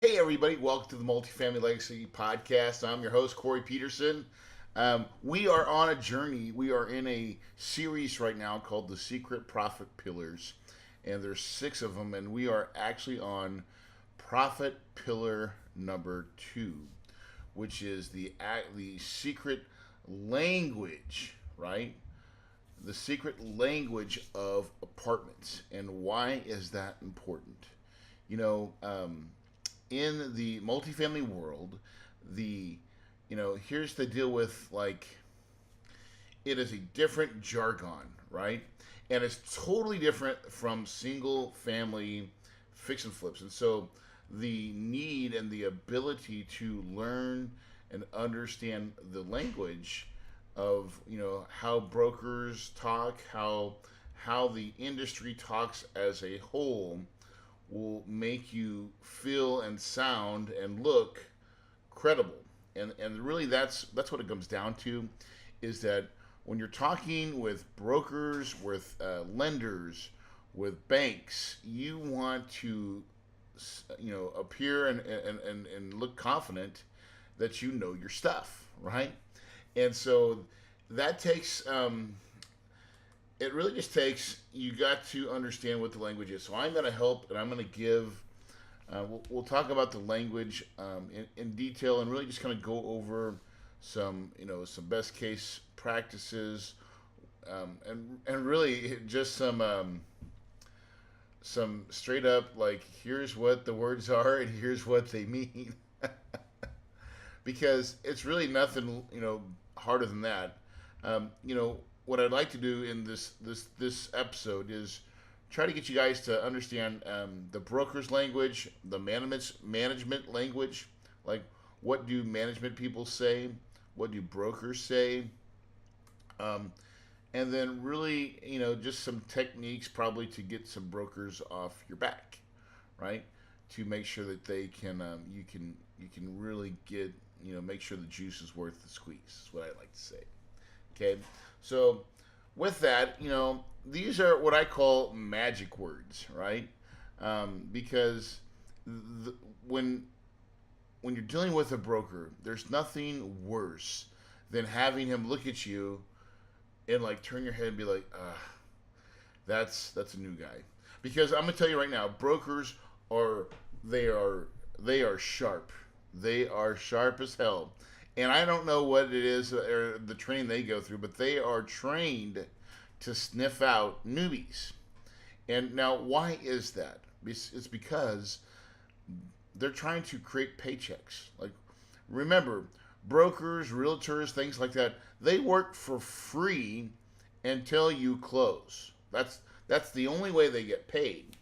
Hey, everybody, welcome to the Multifamily Legacy Podcast. I'm your host, Corey Peterson. We are on a journey. We are in a series right now called The Secret Profit Pillars, and there's 6 of them, and we are actually on Profit Pillar number 2, which is the secret language, right? The secret language of apartments, and why is that important? You know, in the multifamily world, the here's the deal with like it is a different jargon, right? And it's totally different from single family fix and flips. And so the need and the ability to learn and understand the language of how brokers talk, how the industry talks as a whole will make you feel and sound and look credible. And really that's what it comes down to, is that when you're talking with brokers, with lenders, with banks, you want to appear and look confident that you know your stuff, right? And so that takes it really just takes, you got to understand what the language is. So I'm going to help, and I'm going to give we'll talk about the language in detail, and really just kind of go over some best case practices, and really just some straight up, like, here's what the words are and here's what they mean. Because it's really nothing harder than that. What I'd like to do in this episode is try to get you guys to understand the broker's language, the management language, like what do management people say, what do brokers say, and then really just some techniques probably to get some brokers off your back, right? To make sure that they can you can really get make sure the juice is worth the squeeze. Is what I like to say. Okay, so with that, these are what I call magic words, right? Because the, when when you're dealing with a broker, there's nothing worse than having him look at you and like turn your head and be like, that's a new guy. Because I'm gonna tell you right now, brokers are they are they are sharp. They are sharp as hell. And I don't know what it is or the training they go through, but they are trained to sniff out newbies. And now, why is that? It's because they're trying to create paychecks. Like, remember, brokers, realtors, things like that, they work for free until you close. That's the only way they get paid.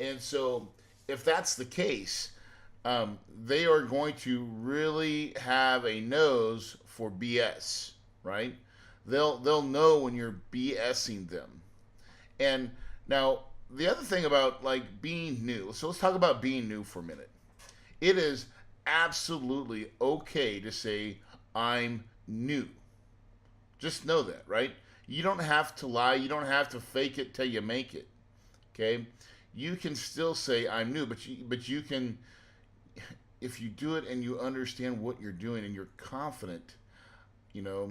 And so, if that's the case, they are going to really have a nose for BS, right? They'll know when you're BSing them. And now the other thing about like being new. So let's talk about being new for a minute. It is absolutely okay to say I'm new. Just know that, right? You don't have to lie. You don't have to fake it till you make it. Okay? You can still say I'm new, but you can, if you do it and you understand what you're doing and you're confident, you know,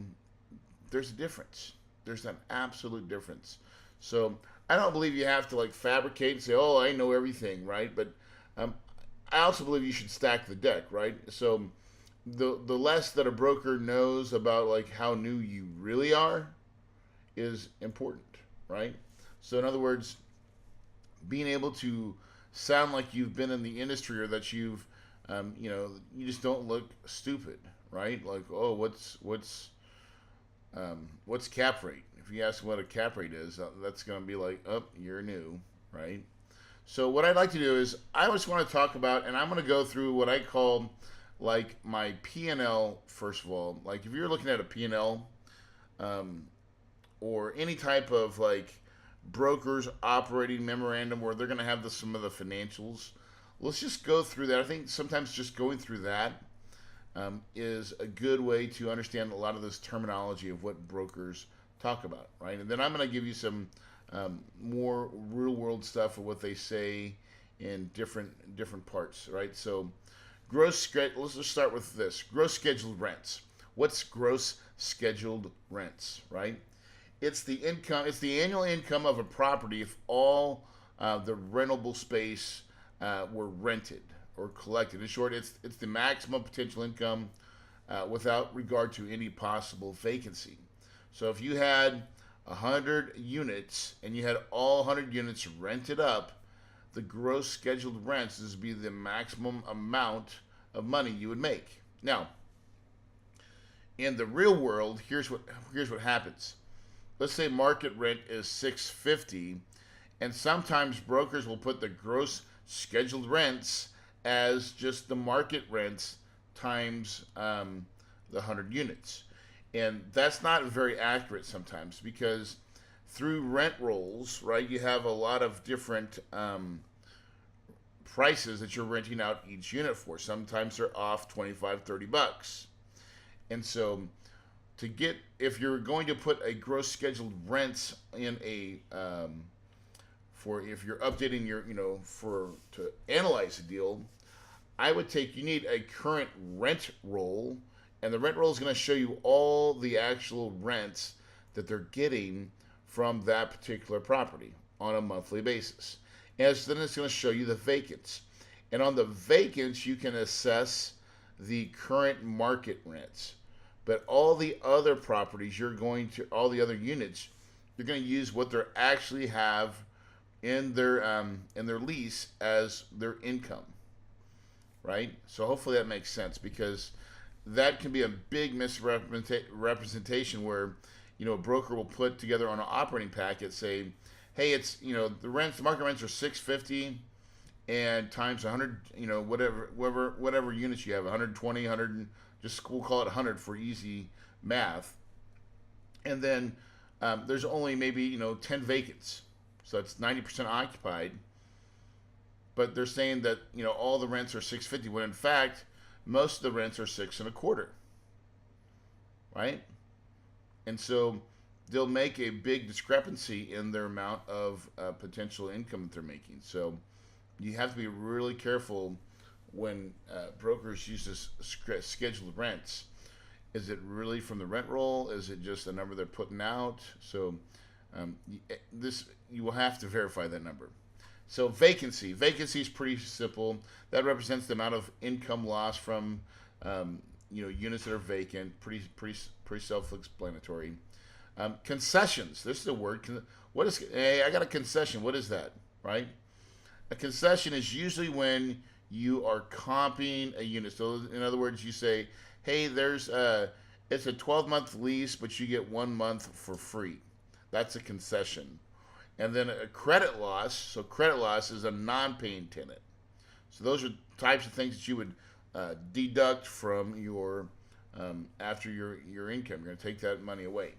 there's a difference. There's an absolute difference. So I don't believe you have to like fabricate and say, "Oh, I know everything," right? But um, I also believe you should stack the deck, right? So the less that a broker knows about like how new you really are is important, right? So in other words, being able to sound like you've been in the industry, or that you just don't look stupid, right? Like, oh, what's cap rate? If you ask what a cap rate is, that's going to be like, oh, you're new, right? So what I'd like to do is I just want to talk about, and I'm going to go through what I call like my P&L first of all. Like if you're looking at a P&L, um, or any type of like brokers operating memorandum where they're going to have some of the financials, let's just go through that. I think sometimes just going through that is a good way to understand a lot of this terminology of what brokers talk about, right? And then I'm going to give you some more real world stuff of what they say in different parts, right? So Let's just start with this. Gross scheduled rents. What's gross scheduled rents, right? It's the income. It's the annual income of a property if all the rentable space were rented or collected. In short, it's the maximum potential income without regard to any possible vacancy. So if you had 100 units and you had all 100 units rented up, the gross scheduled rents is be the maximum amount of money you would make. Now, in the real world, here's what happens. Let's say market rent is 650, and sometimes brokers will put the gross scheduled rents as just the market rents times the 100 units. And that's not very accurate sometimes because through rent rolls, right, you have a lot of different prices that you're renting out each unit for. Sometimes they're off 25, $30. And so if you're going to put a gross scheduled rents in a, if you're updating your, to analyze a deal, you need a current rent roll, and the rent roll is going to show you all the actual rents that they're getting from that particular property on a monthly basis. And so then it's going to show you the vacants. And on the vacants, you can assess the current market rents. But all the other properties, all the other units, you're going to use what they actually have in their lease as their income, right? So hopefully that makes sense, because that can be a big misrepresentation where, a broker will put together on an operating packet, say, hey, it's, the market rents are 650 and times 100, whatever units you have, 120, 100, we'll call it 100 for easy math. And then there's only maybe, 10 vacants. So it's 90% occupied. But they're saying that, all the rents are 650 when in fact, most of the rents are 6.25. Right? And so they'll make a big discrepancy in their amount of potential income that they're making. So you have to be really careful when brokers use this scheduled rents. Is it really from the rent roll? Is it just the number they're putting out? So you will have to verify that number. So vacancy is pretty simple. That represents the amount of income loss from units that are vacant. Pretty self-explanatory. Concessions. This is a word. Hey, I got a concession. What is that? Right? A concession is usually when you are comping a unit. So in other words, you say, hey, it's a 12-month lease, but you get 1 month for free. That's a concession. And then a credit loss. So credit loss is a non-paying tenant. So those are types of things that you would deduct from your after your income. You're going to take that money away.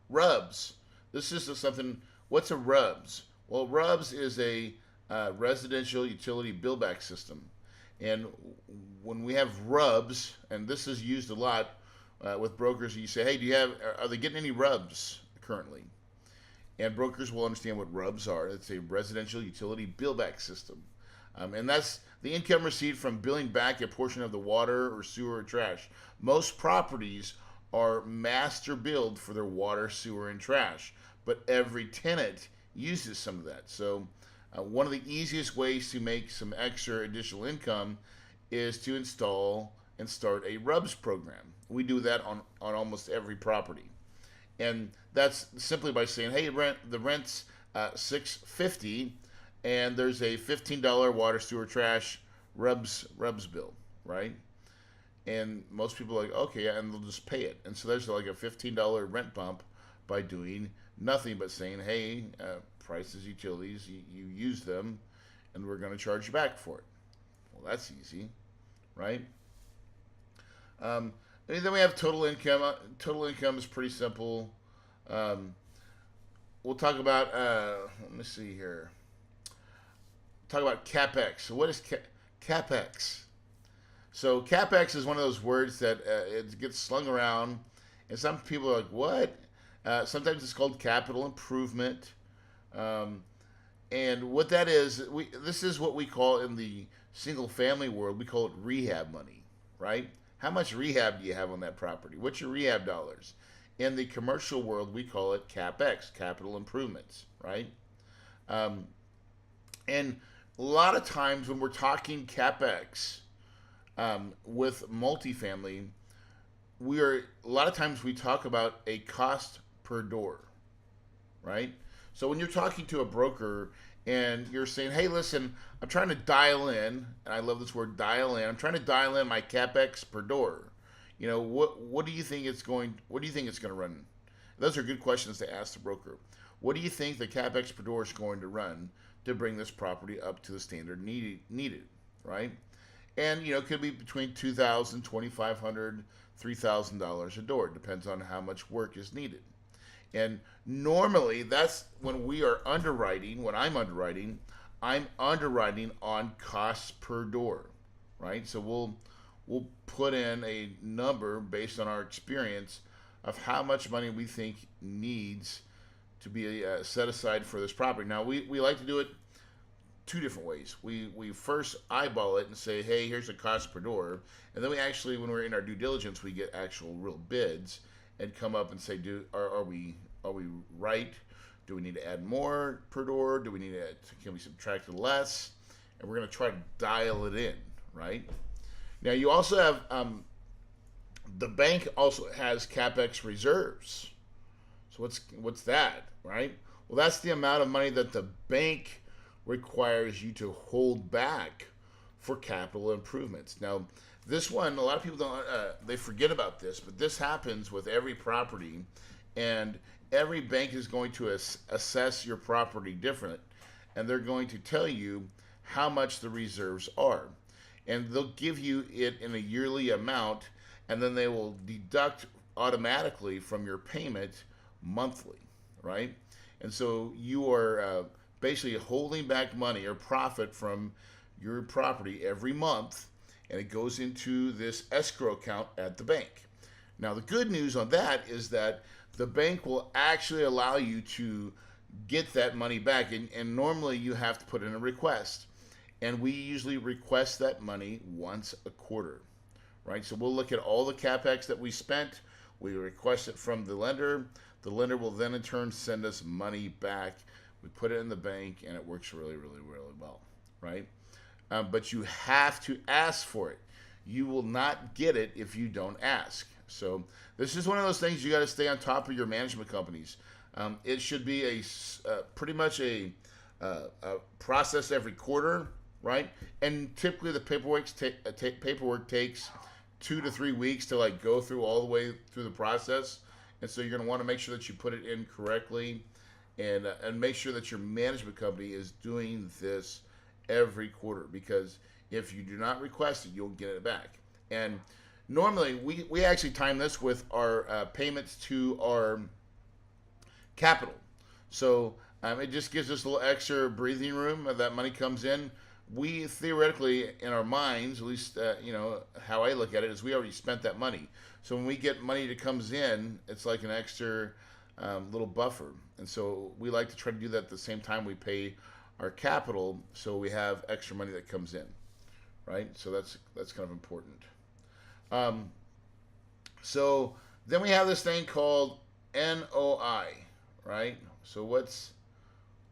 RUBS. This is something. What's a RUBS? Well, RUBS is a residential utility bill-back system. And when we have RUBS, and this is used a lot with brokers, you say, hey, are they getting any RUBS currently? And brokers will understand what RUBS are. It's a residential utility bill-back system. And that's the income received from billing back a portion of the water or sewer or trash. Most properties are master billed for their water, sewer, and trash, but every tenant uses some of that. So one of the easiest ways to make some extra additional income is to install and start a RUBS program. We do that on almost every property. And that's simply by saying, hey, the rent's $650, and there's a $15 water, sewer, trash RUBS bill, right? And most people are like, okay, and they'll just pay it. And so there's like a $15 rent bump by doing nothing but saying, hey, prices, utilities, you use them, and we're going to charge you back for it. Well, that's easy, right? And then we have total income. Total income is pretty simple. We'll talk about, let me see here. Talk about CapEx. So what is CapEx? So CapEx is one of those words that it gets slung around, and some people are like, what? Sometimes it's called capital improvement. And what that is, this is what we call in the single family world, we call it rehab money, right? How much rehab do you have on that property? What's your rehab dollars? In the commercial world, we call it CapEx, capital improvements, right? Um, and a lot of times when we're talking CapEx with multifamily, we are a lot of times we talk about a cost per door, right? So when you're talking to a broker and you're saying, "Hey, listen, I'm trying to dial in," and I love this word dial in. I'm trying to dial in my capex per door. What do you think it's going? What do you think it's going to run? Those are good questions to ask the broker. What do you think the capex per door is going to run to bring this property up to the standard needed, right? And it could be between 2,000, 2,500, $3,000 a door. It depends on how much work is needed. And normally, that's when we are underwriting. When I'm underwriting on costs per door, right? So we'll put in a number based on our experience of how much money we think needs to be set aside for this property. Now we like to do it two different ways. We first eyeball it and say, hey, here's the cost per door, and then we actually, when we're in our due diligence, we get actual real bids and come up and say, are we right? Do we need to add more per door? Do we need to can we subtract less? And we're going to try to dial it in, right? Now you also have the bank also has capex reserves. So what's that, right? Well, that's the amount of money that the bank requires you to hold back for capital improvements. Now, this one, a lot of people don't they forget about this, but this happens with every property, and every bank is going to assess your property different, and they're going to tell you how much the reserves are, and they'll give you it in a yearly amount, and then they will deduct automatically from your payment monthly, right? And so you are basically holding back money or profit from your property every month, and it goes into this escrow account at the bank. Now, the good news on that is that the bank will actually allow you to get that money back, and normally you have to put in a request, and we usually request that money once a quarter, right? So we'll look at all the capex that we spent, we request it from the lender will then in turn send us money back, we put it in the bank, and it works really, really, really well, right? But you have to ask for it. You will not get it if you don't ask. So this is one of those things you got to stay on top of your management companies. It should be pretty much a process every quarter, right? And typically the paperwork takes 2 to 3 weeks to like go through all the way through the process. And so you're going to want to make sure that you put it in correctly, and make sure that your management company is doing this every quarter, because if you do not request it, you'll get it back. And normally we actually time this with our payments to our capital. So it just gives us a little extra breathing room. That money comes in. We theoretically, in our minds, at least how I look at it, is we already spent that money. So when we get money that comes in, it's like an extra little buffer. And so we like to try to do that at the same time we pay our capital, so we have extra money that comes in, right? So that's kind of important. So then we have this thing called NOI, right? So what's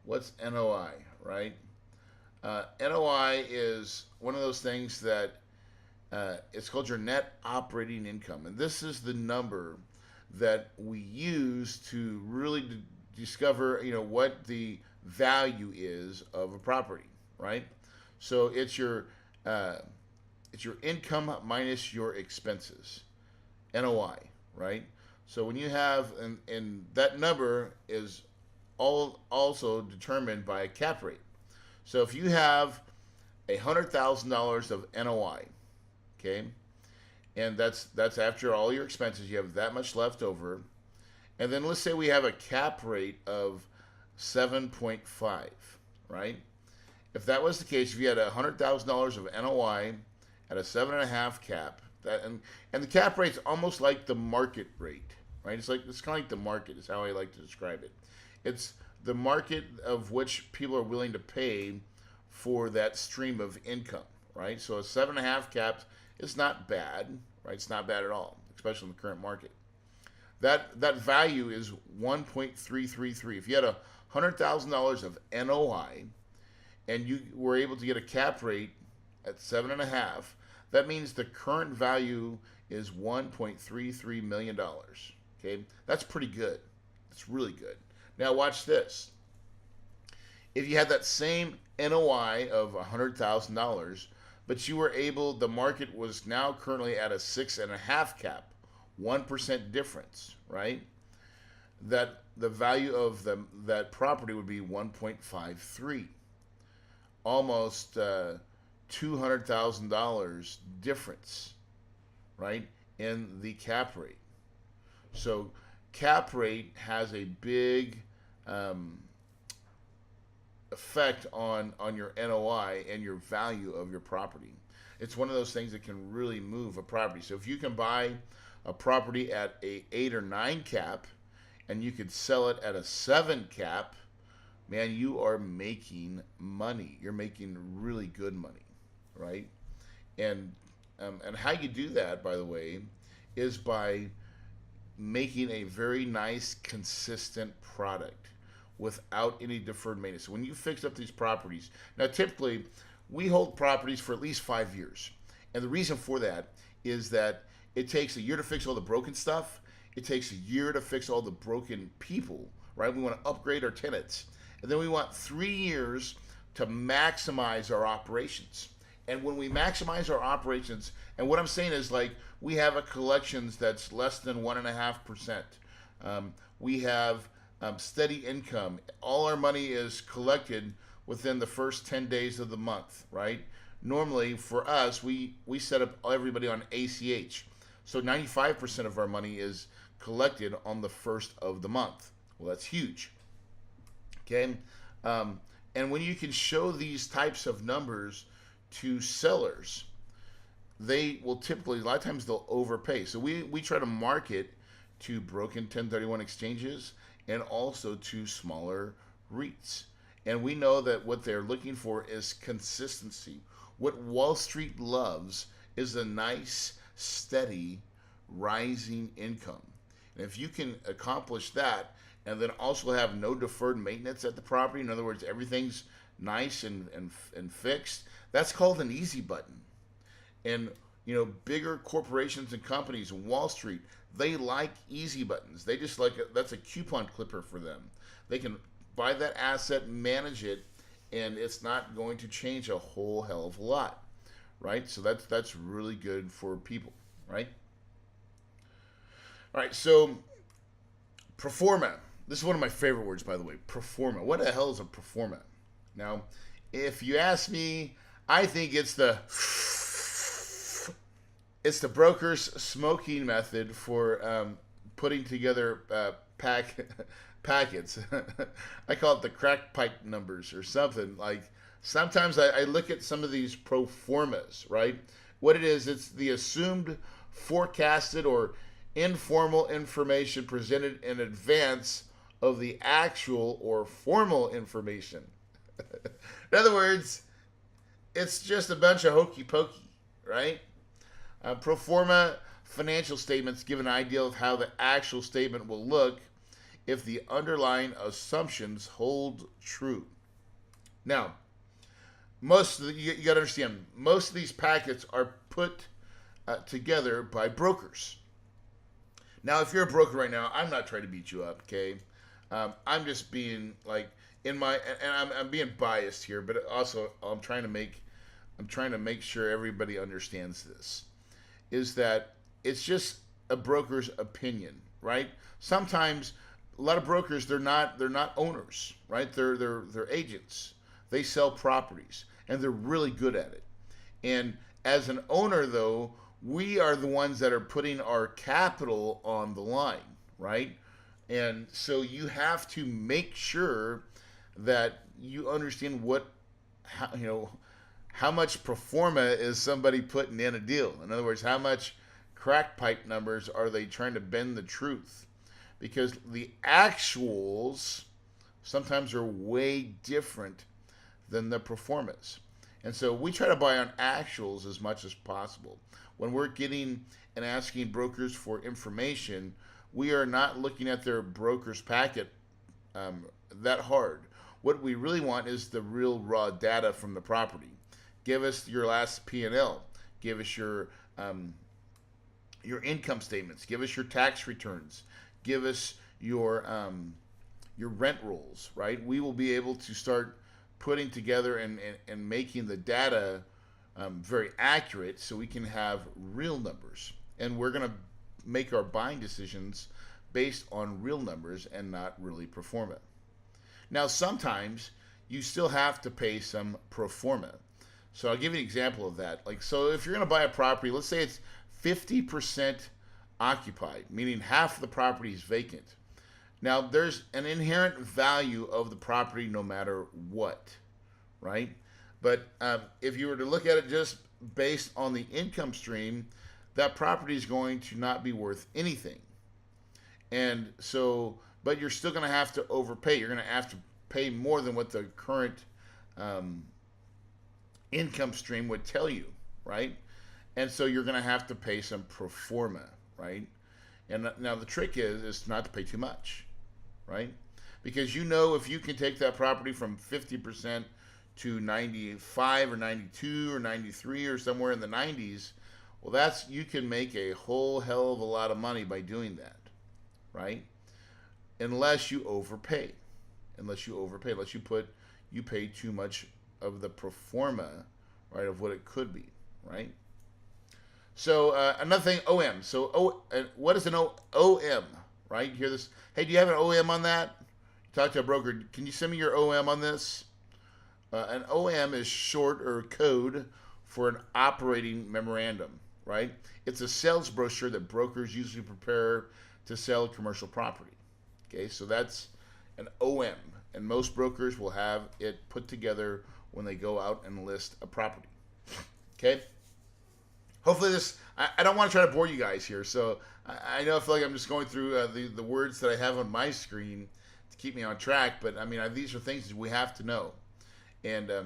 NOI, right? NOI is one of those things that it's called your net operating income, and this is the number that we use to really discover, what the value is of a property, right? So it's your income minus your expenses, NOI, right? So when you have, and that number is also determined by a cap rate. So if you have $100,000 of NOI, okay, and that's after all your expenses, you have that much left over, and then let's say we have a cap rate of 7.5, right? If that was the case, if you had $100,000 of NOI at a 7.5 cap, and the cap rate's almost like the market rate, right? It's kind of like the market is how I like to describe it. It's the market of which people are willing to pay for that stream of income, right? So a 7.5 cap is not bad, right? It's not bad at all, especially in the current market. That value is 1.333. If you had $100,000 of NOI and you were able to get a cap rate at 7.5, that means the current value is $1.33 million. Okay, that's pretty good. It's really good. Now watch this. If you had that same NOI of $100,000, but you were able, the market was now currently at a 6.5 cap, 1% difference, right? That the value of that property would be 1.53, almost $200,000 difference, right, in the cap rate. So cap rate has a big effect on your NOI and your value of your property. It's one of those things that can really move a property. So if you can buy a property at a 8 or 9 cap and you could sell it at a 7 cap, man, you are making money. You're making really good money, right? And how you do that, by the way, is by making a very nice, consistent product without any deferred maintenance. So when you fix up these properties, now typically we hold properties for at least 5 years. And the reason for that is that it takes a year to fix all the broken stuff. It takes a year to fix all the broken people, right? We want to upgrade our tenants. And then we want 3 years to maximize our operations. And when we maximize our operations, and what I'm saying is like we have a collections that's less than 1.5%. We have steady income. All our money is collected within the first 10 days of the month, right? Normally for us, we set up everybody on ACH. So 95% of our money is collected on the first of the month. Well, that's huge. Okay. And when you can show these types of numbers to sellers, they will typically, a lot of times they'll overpay. So we try to market to broken 1031 exchanges and also to smaller REITs. And we know that what they're looking for is consistency. What Wall Street loves is a nice, steady, rising income. And if you can accomplish that and then also have no deferred maintenance at the property, in other words, everything's nice and fixed, that's called an easy button. And bigger corporations and companies, Wall Street, they like easy buttons. They just like that's a coupon clipper for them. They can buy that asset, manage it, and it's not going to change a whole hell of a lot, right? So that's really good for people, right? All right, so pro forma. This is one of my favorite words, by the way. Pro forma. What the hell is a pro forma? Now, if you ask me, I think it's the broker's smoking method for putting together packets. I call it the crack pipe numbers or something. Like sometimes I look at some of these pro formas, right? What it is, it's the assumed, forecasted, or informal information presented in advance of the actual or formal information. In other words, it's just a bunch of hokey pokey, right? Pro forma financial statements give an idea of how the actual statement will look if the underlying assumptions hold true. Now, you got to understand, most of these packets are put together by brokers. Now, if you're a broker right now, I'm not trying to beat you up, okay? I'm just being like and I'm being biased here, but also I'm trying to make sure everybody understands this. Is that it's just a broker's opinion, right? Sometimes a lot of brokers they're not owners, right? They're agents. They sell properties and they're really good at it. And as an owner though, we are the ones that are putting our capital on the line, right? And so you have to make sure that you understand how much pro forma is somebody putting in a deal. In other words, how much crack pipe numbers are they trying to bend the truth? Because the actuals sometimes are way different than the pro formas. And so we try to buy on actuals as much as possible. When we're getting and asking brokers for information, we are not looking at their broker's packet um, that hard. What we really want is the real raw data from the property. Give us your last P&L. Give us your income statements. Give us your tax returns. Give us your rent rolls. Right? We will be able to start putting together and making the data very accurate, so we can have real numbers. And we're going to make our buying decisions based on real numbers and not really pro forma. Now, sometimes you still have to pay some pro forma. So I'll give you an example of that. Like, so if you're going to buy a property, let's say it's 50% occupied, meaning half of the property is vacant. Now, there's an inherent value of the property no matter what, right? But if you were to look at it just based on the income stream, that property is going to not be worth anything. And so, but you're still going to have to overpay. You're going to have to pay more than what the current um, income stream would tell you, right? And so you're going to have to pay some pro forma, right? And now the trick is not to pay too much, right? Because if you can take that property from 50% to 95 or 92 or 93 or somewhere in the 90s, well, you can make a whole hell of a lot of money by doing that, right? Unless you overpay, unless you pay too much of the pro forma, right, of what it could be, right? So another thing, OM. So what is an OM, right? You hear this? Hey, do you have an OM on that? Talk to a broker. Can you send me your OM on this? An OM is short or code for an operating memorandum, right? It's a sales brochure that brokers usually prepare to sell commercial property. Okay, so that's an OM, and most brokers will have it put together when they go out and list a property. Okay. Hopefully I don't want to try to bore you guys here, so I know I feel like I'm just going through the words that I have on my screen to keep me on track, but I mean, these are things that we have to know. And, uh,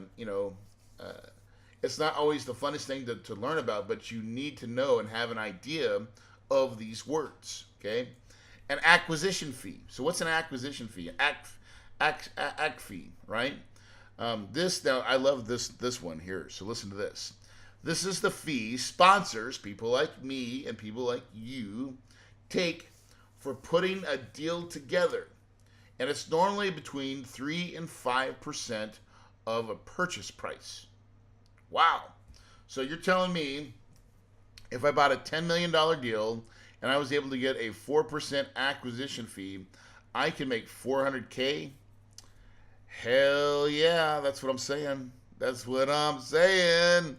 it's not always the funnest thing to learn about, but you need to know and have an idea of these words, okay? An acquisition fee. So what's an acquisition fee? Ac fee, right? Now, I love this one here, so listen to this. This is the fee sponsors, people like me and people like you, take for putting a deal together. And it's normally between 3 and 5% of a purchase price. Wow. So you're telling me if I bought a $10 million deal and I was able to get a 4% acquisition fee, I can make $400K? Hell yeah, that's what I'm saying. That's what I'm saying.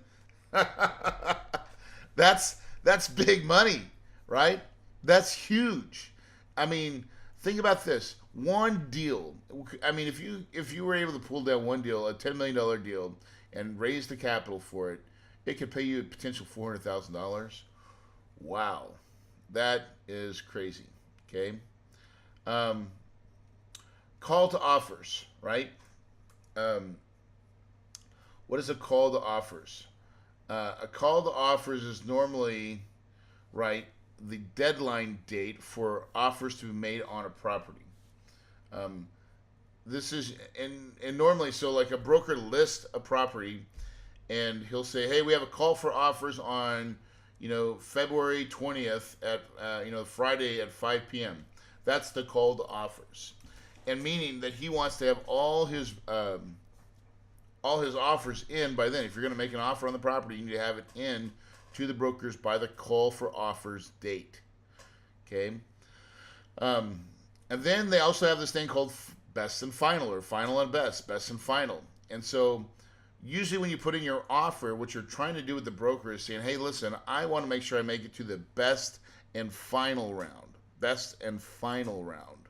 that's big money, right? That's huge. I mean, think about this. One deal. I mean, if you were able to pull down one deal, a $10 million deal, and raise the capital for it, it could pay you a potential $400,000. Wow, that is crazy. Okay. Um, Call to offers, right? Um, what is a call to offers? A call to offers is normally, right, the deadline date for offers to be made on a property. Um, this is and normally, so like a broker lists a property and he'll say, hey, we have a call for offers on February 20th at Friday at 5 p.m. That's the call to offers, and meaning that he wants to have all his offers in by then. If you're going to make an offer on the property, you need to have it in to the brokers by the call for offers date. Okay. And then they also have this thing called best and final, or final and best and final. And so usually when you put in your offer, what you're trying to do with the broker is saying, hey, listen, I want to make sure I make it to the best and final round. Best and final round,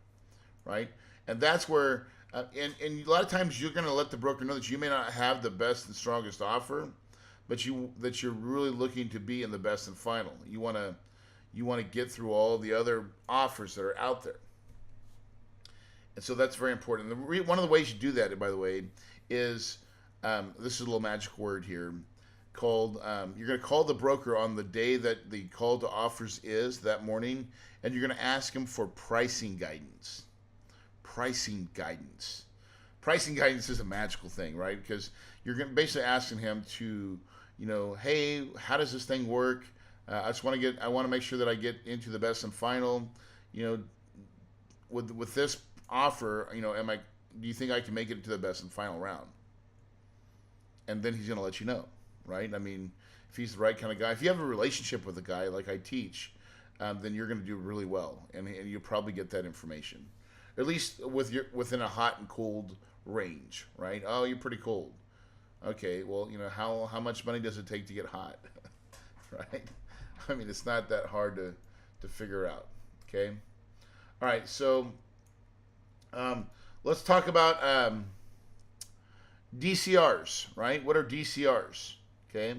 right? And that's where, and a lot of times you're going to let the broker know that you may not have the best and strongest offer, but that you're really looking to be in the best and final. You want to get through all the other offers that are out there. And so that's very important. One of the ways you do that, by the way, is This is a little magic word here called, you're going to call the broker on the day that the call to offers is that morning, and you're going to ask him for pricing guidance. Pricing guidance. Pricing guidance is a magical thing, right? Because you're basically asking him to, hey, how does this thing work? I want to make sure that I get into the best and final. You know, with this offer, do you think I can make it to the best and final round? And then he's going to let you know, right? I mean, if he's the right kind of guy, if you have a relationship with a guy like I teach, then you're going to do really well, and you'll probably get that information, at least within a hot and cold range, right? Oh, you're pretty cold. Okay, well, how much money does it take to get hot, right? I mean, it's not that hard to figure out. Okay, all right. So let's talk about DCRs, right? What are DCRs? Okay,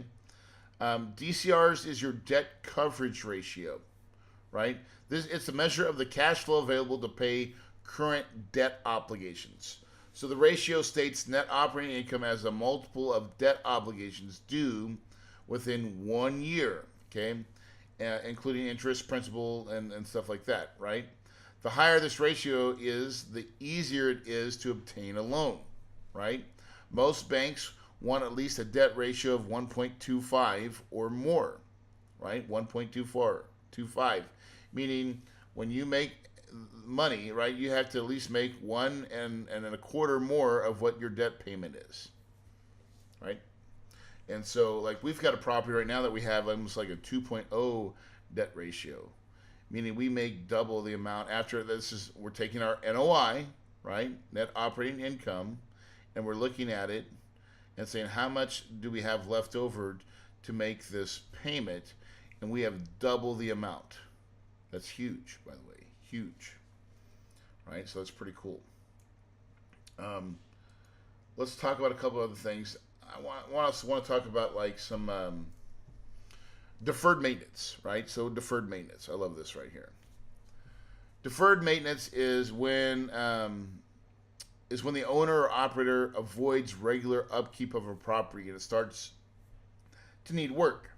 DCRs is your debt coverage ratio, right? It's a measure of the cash flow available to pay current debt obligations. So the ratio states net operating income as a multiple of debt obligations due within 1 year, okay, including interest, principal, and stuff like that, right? The higher this ratio is, the easier it is to obtain a loan, right? Most banks want at least a debt ratio of 1.25 or more, right? 1.25, meaning when you make money, right, you have to at least make 1.25 more of what your debt payment is, right? And so, like, we've got a property right now that we have almost like a 2.0 debt ratio, meaning we make double the amount after this. We're taking our NOI, right, net operating income, and we're looking at it and saying, how much do we have left over to make this payment? And we have double the amount. That's huge, by the way, huge, right? So that's pretty cool. Let's talk about a couple other things. I want to talk about like some deferred maintenance, right? So deferred maintenance. I love this right here. Deferred maintenance is when the owner or operator avoids regular upkeep of a property and it starts to need work.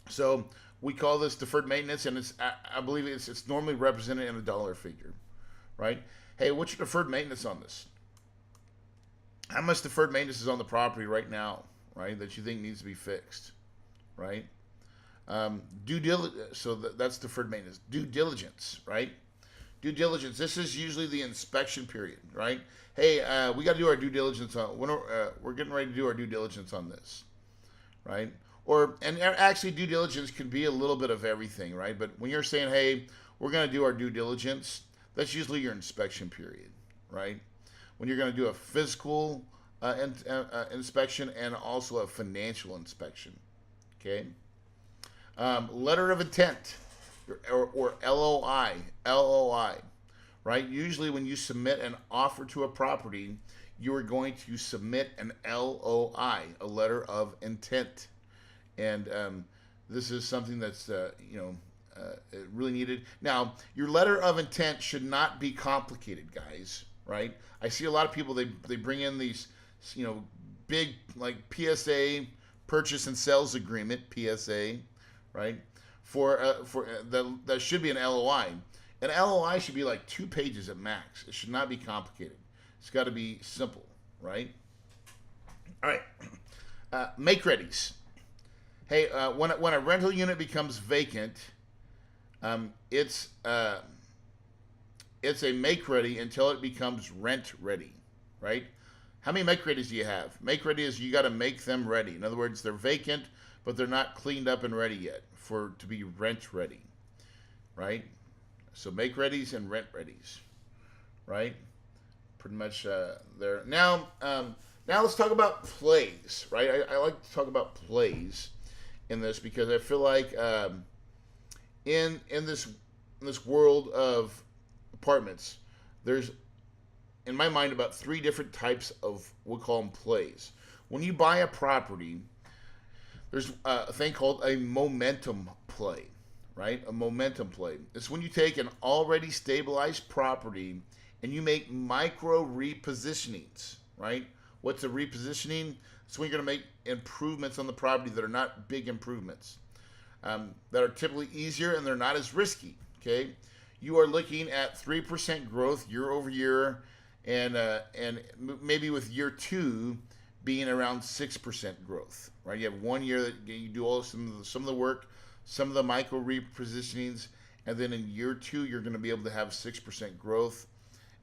So we call this deferred maintenance, and I believe it's normally represented in a dollar figure, right? Hey, what's your deferred maintenance on this? How much deferred maintenance is on the property right now, right, that you think needs to be fixed, right? Due diligence. So that's deferred maintenance. Due diligence, right? Due diligence. This is usually the inspection period, right? Hey, we got to do our due diligence on. We're getting ready to do our due diligence on this, right? And actually, due diligence can be a little bit of everything, right? But when you're saying, hey, we're going to do our due diligence, that's usually your inspection period, right? When you're going to do a physical inspection and also a financial inspection, okay? Letter of intent, or LOI, right? Usually when you submit an offer to a property, you are going to submit an LOI, a letter of intent. And this is something that's, really needed. Now, your letter of intent should not be complicated, guys, right? I see a lot of people, they bring in these, big, like, PSA, purchase and sales agreement, PSA, right? That should be an LOI. An LOI should be like 2 pages at max. It should not be complicated. It's got to be simple, right? All right. Make readies. Hey, when a rental unit becomes vacant, it's a make ready until it becomes rent ready, right? How many make readies do you have? Make ready is you got to make them ready. In other words, they're vacant, but they're not cleaned up and ready yet to be rent ready, right? So make readies and rent readies, right? Pretty much there. Now let's talk about plays, right? I like to talk about plays in this because I feel like in this world of apartments, there's, in my mind, about 3 different types of, we'll call them plays. When you buy a property, there's a thing called a momentum play, right? A momentum play. It's when you take an already stabilized property and you make micro repositionings, right? What's a repositioning? So when you're going to make improvements on the property that are not big improvements, that are typically easier and they're not as risky. Okay, you are looking at 3% growth year over year, and maybe with year two being around 6% growth. Right, you have 1 year that you do some of the work, some of the micro repositionings, and then in year two you're going to be able to have 6% growth,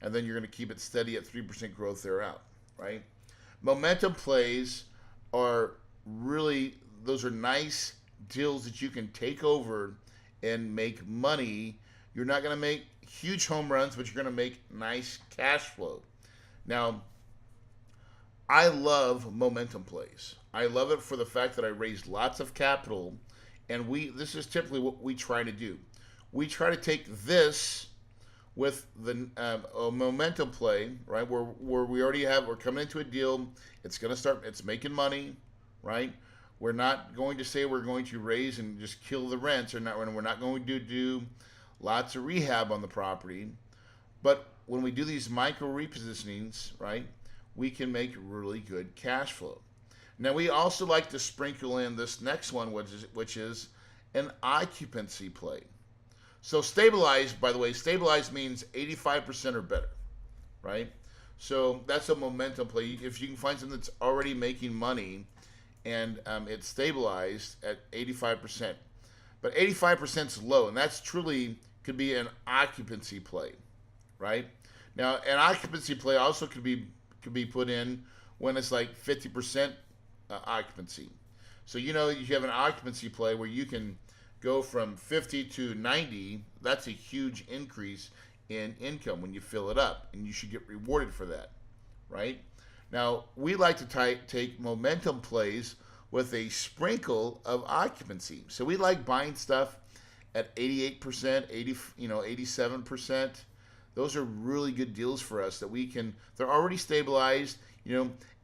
and then you're going to keep it steady at 3% growth thereout. Right, momentum plays are really, those are nice deals that you can take over and make money. You're not going to make huge home runs, but you're going to make nice cash flow. Now, I love momentum plays. I love it for the fact that I raised lots of capital, and this is typically what we try to do. We try to take this with a momentum play, right? Where we're coming into a deal, it's making money, right? We're not going to say we're going to raise and just kill the rents, we're not going to do lots of rehab on the property. But when we do these micro repositionings, right, we can make really good cash flow. Now we also like to sprinkle in this next one, which is an occupancy play. So stabilized, by the way, stabilized means 85% or better, right? So that's a momentum play. If you can find something that's already making money and it's stabilized at 85%, but 85% is low, and that's truly could be an occupancy play, right? Now, an occupancy play also could be put in when it's like 50% occupancy. So you have an occupancy play where you can go from 50 to 90. That's a huge increase in income when you fill it up, and you should get rewarded for that, right? Now, we like to take momentum plays with a sprinkle of occupancy. So we like buying stuff at 88%, 87%. Those are really good deals for us they're already stabilized.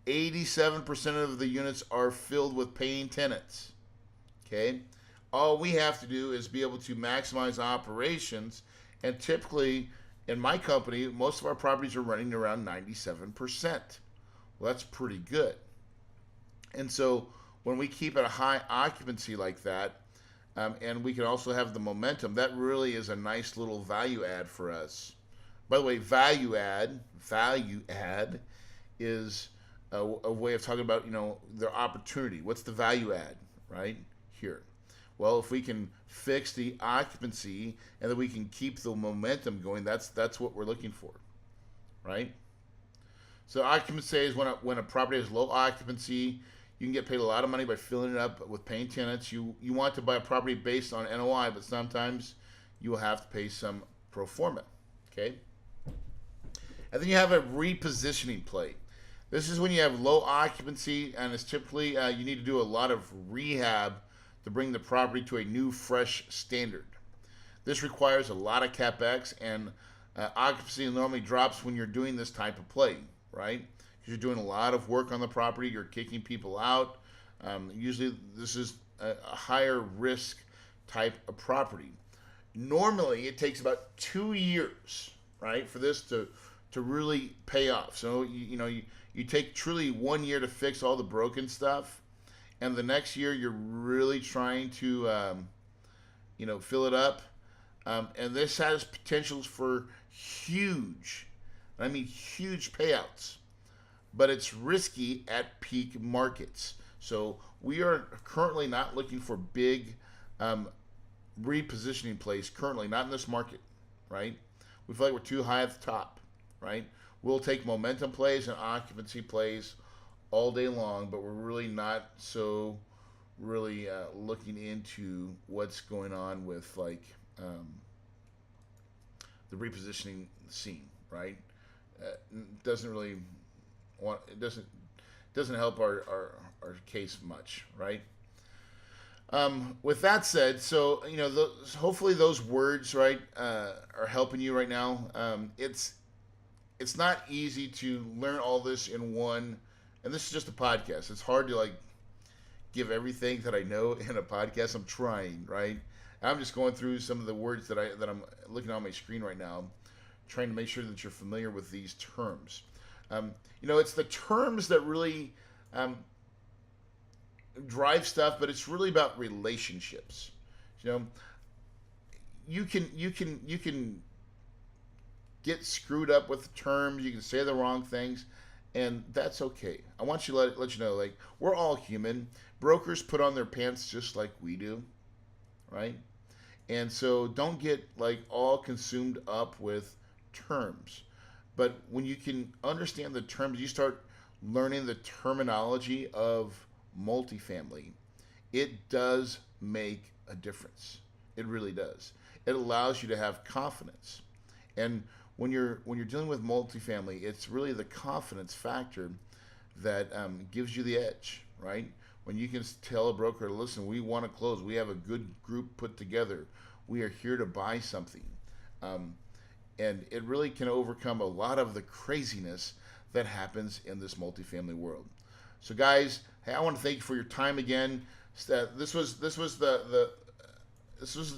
87% of the units are filled with paying tenants. Okay? All we have to do is be able to maximize operations, and typically in my company, most of our properties are running around 97%. Well, that's pretty good. And so when we keep at a high occupancy like that, and we can also have the momentum, that really is a nice little value add for us. By the way, value add is a way of talking about, their opportunity. What's the value add, right? Here. Well, if we can fix the occupancy and then we can keep the momentum going, that's what we're looking for, right? So occupancy is when a property has low occupancy. You can get paid a lot of money by filling it up with paying tenants. You want to buy a property based on NOI, but sometimes you will have to pay some pro forma. Okay? And then you have a repositioning play. This is when you have low occupancy, and it's typically you need to do a lot of rehab to bring the property to a new, fresh standard. This requires a lot of capex, and occupancy normally drops when you're doing this type of play, right? Because you're doing a lot of work on the property, you're kicking people out. Usually, this is a higher risk type of property. Normally, it takes about 2 years, right, for this to really pay off. So you take truly 1 year to fix all the broken stuff, and the next year you're really trying to fill it up, and this has potentials for huge payouts, but it's risky at peak markets. So we are currently not looking for big repositioning plays currently, not in this market, right? We feel like we're too high at the top, right? We'll take momentum plays and occupancy plays all day long, but we're really not so really looking into what's going on with the repositioning scene, right? It doesn't help our case much, right? With that said, so hopefully those words, right, are helping you right now. It's not easy to learn all this in one, and this is just a podcast. It's hard to give everything that I know in a podcast. I'm trying, right? I'm just going through some of the words that I'm looking on my screen right now, trying to make sure that you're familiar with these terms. Um, it's the terms that really um, drive stuff, but it's really about relationships. You know, you can get screwed up with the terms. You can say the wrong things, and that's okay. I want you to let you know, like, we're all human. Brokers put on their pants just like we do, right? And so don't get like all consumed up with terms. But when you can understand the terms, you start learning the terminology of multifamily. It does make a difference. It really does. It allows you to have confidence. And when you're dealing with multifamily, it's really the confidence factor that gives you the edge, right? When you can tell a broker, listen, we want to close. We have a good group put together. We are here to buy something. Um, and it really can overcome a lot of the craziness that happens in this multifamily world. So, guys, hey, I want to thank you for your time again. This was a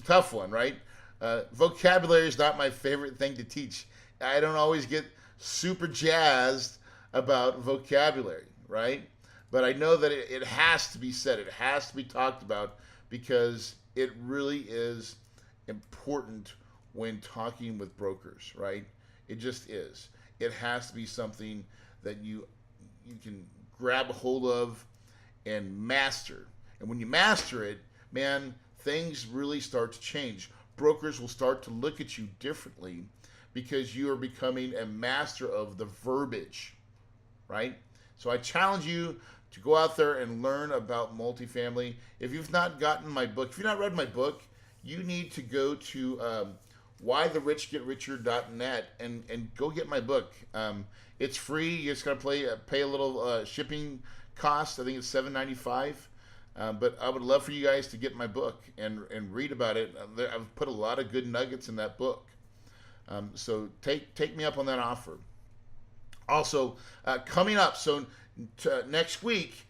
tough one, right? Vocabulary is not my favorite thing to teach. I don't always get super jazzed about vocabulary, right? But I know that it has to be said. It has to be talked about because it really is important when talking with brokers, right? It just is. It has to be something that you can grab a hold of and master. And when you master it, man, things really start to change. Brokers will start to look at you differently because you are becoming a master of the verbiage, right? So I challenge you to go out there and learn about multifamily. If you've not gotten my book, if you've not read my book, you need to go to whytherichgetricher.net and go get my book. It's free. You just gotta pay a little shipping cost. I think it's $7.95. But I would love for you guys to get my book and read about it. I've put a lot of good nuggets in that book. So take me up on that offer. Also, coming up, so next week,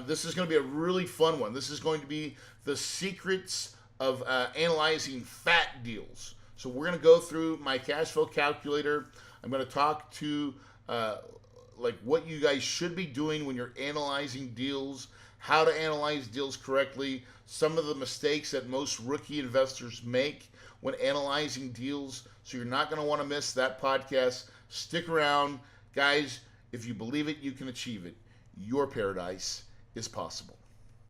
this is going to be a really fun one. This is going to be the secrets of analyzing fat deals. So we're going to go through my cash flow calculator. I'm going to talk to like what you guys should be doing when you're analyzing deals, how to analyze deals correctly, some of the mistakes that most rookie investors make when analyzing deals. So you're not going to want to miss that podcast. Stick around. Guys, if you believe it, you can achieve it. Your paradise is possible.